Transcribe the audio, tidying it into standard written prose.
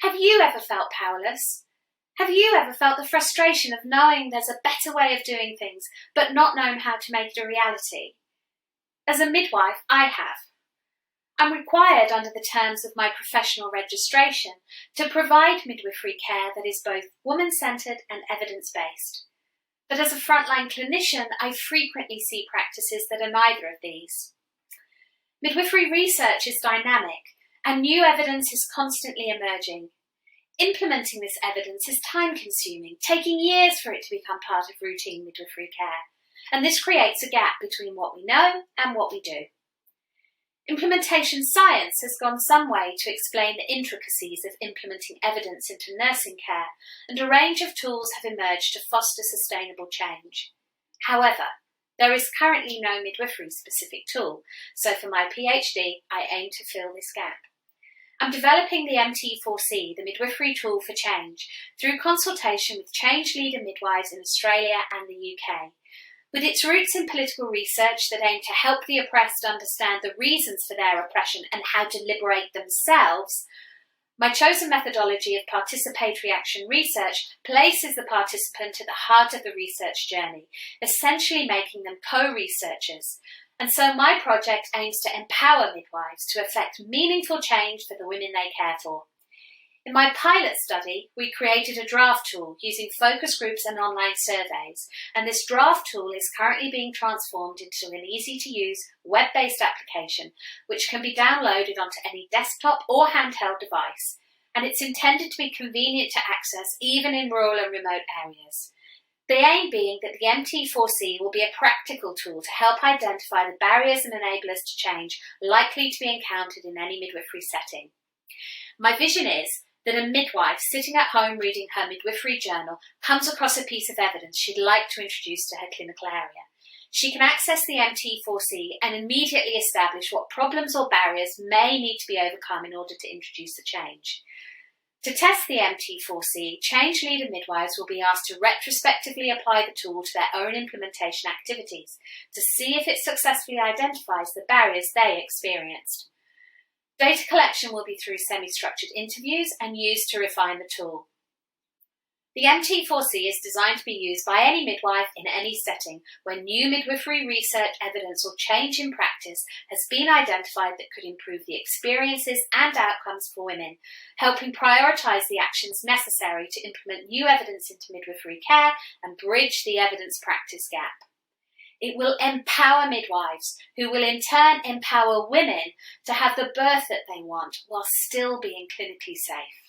Have you ever felt powerless? Have you ever felt the frustration of knowing there's a better way of doing things, but not known how to make it a reality? As a midwife, I have. I'm required under the terms of my professional registration to provide midwifery care that is both woman-centred and evidence-based. But as a frontline clinician, I frequently see practices that are neither of these. Midwifery research is dynamic, and new evidence is constantly emerging. Implementing this evidence is time-consuming, taking years for it to become part of routine midwifery care, and this creates a gap between what we know and what we do. Implementation science has gone some way to explain the intricacies of implementing evidence into nursing care, and a range of tools have emerged to foster sustainable change. However, there is currently no midwifery-specific tool, so for my PhD, I aim to fill this gap. I'm developing the MT4C, the midwifery tool for change, through consultation with change leader midwives in Australia and the UK. With its roots in political research that aim to help the oppressed understand the reasons for their oppression and how to liberate themselves, my chosen methodology of participatory action research places the participant at the heart of the research journey, essentially making them co-researchers. And so my project aims to empower midwives to effect meaningful change for the women they care for. In my pilot study, we created a draft tool using focus groups and online surveys, and this draft tool is currently being transformed into an easy-to-use, web-based application which can be downloaded onto any desktop or handheld device, and it's intended to be convenient to access even in rural and remote areas. The aim being that the MT4C will be a practical tool to help identify the barriers and enablers to change likely to be encountered in any midwifery setting. My vision is that a midwife sitting at home reading her midwifery journal comes across a piece of evidence she'd like to introduce to her clinical area. She can access the MT4C and immediately establish what problems or barriers may need to be overcome in order to introduce the change. To test the MT4C, change leader midwives will be asked to retrospectively apply the tool to their own implementation activities to see if it successfully identifies the barriers they experienced. Data collection will be through semi-structured interviews and used to refine the tool. The MT4C is designed to be used by any midwife in any setting when new midwifery research evidence or change in practice has been identified that could improve the experiences and outcomes for women, helping prioritise the actions necessary to implement new evidence into midwifery care and bridge the evidence practice gap. It will empower midwives, who will in turn empower women to have the birth that they want while still being clinically safe.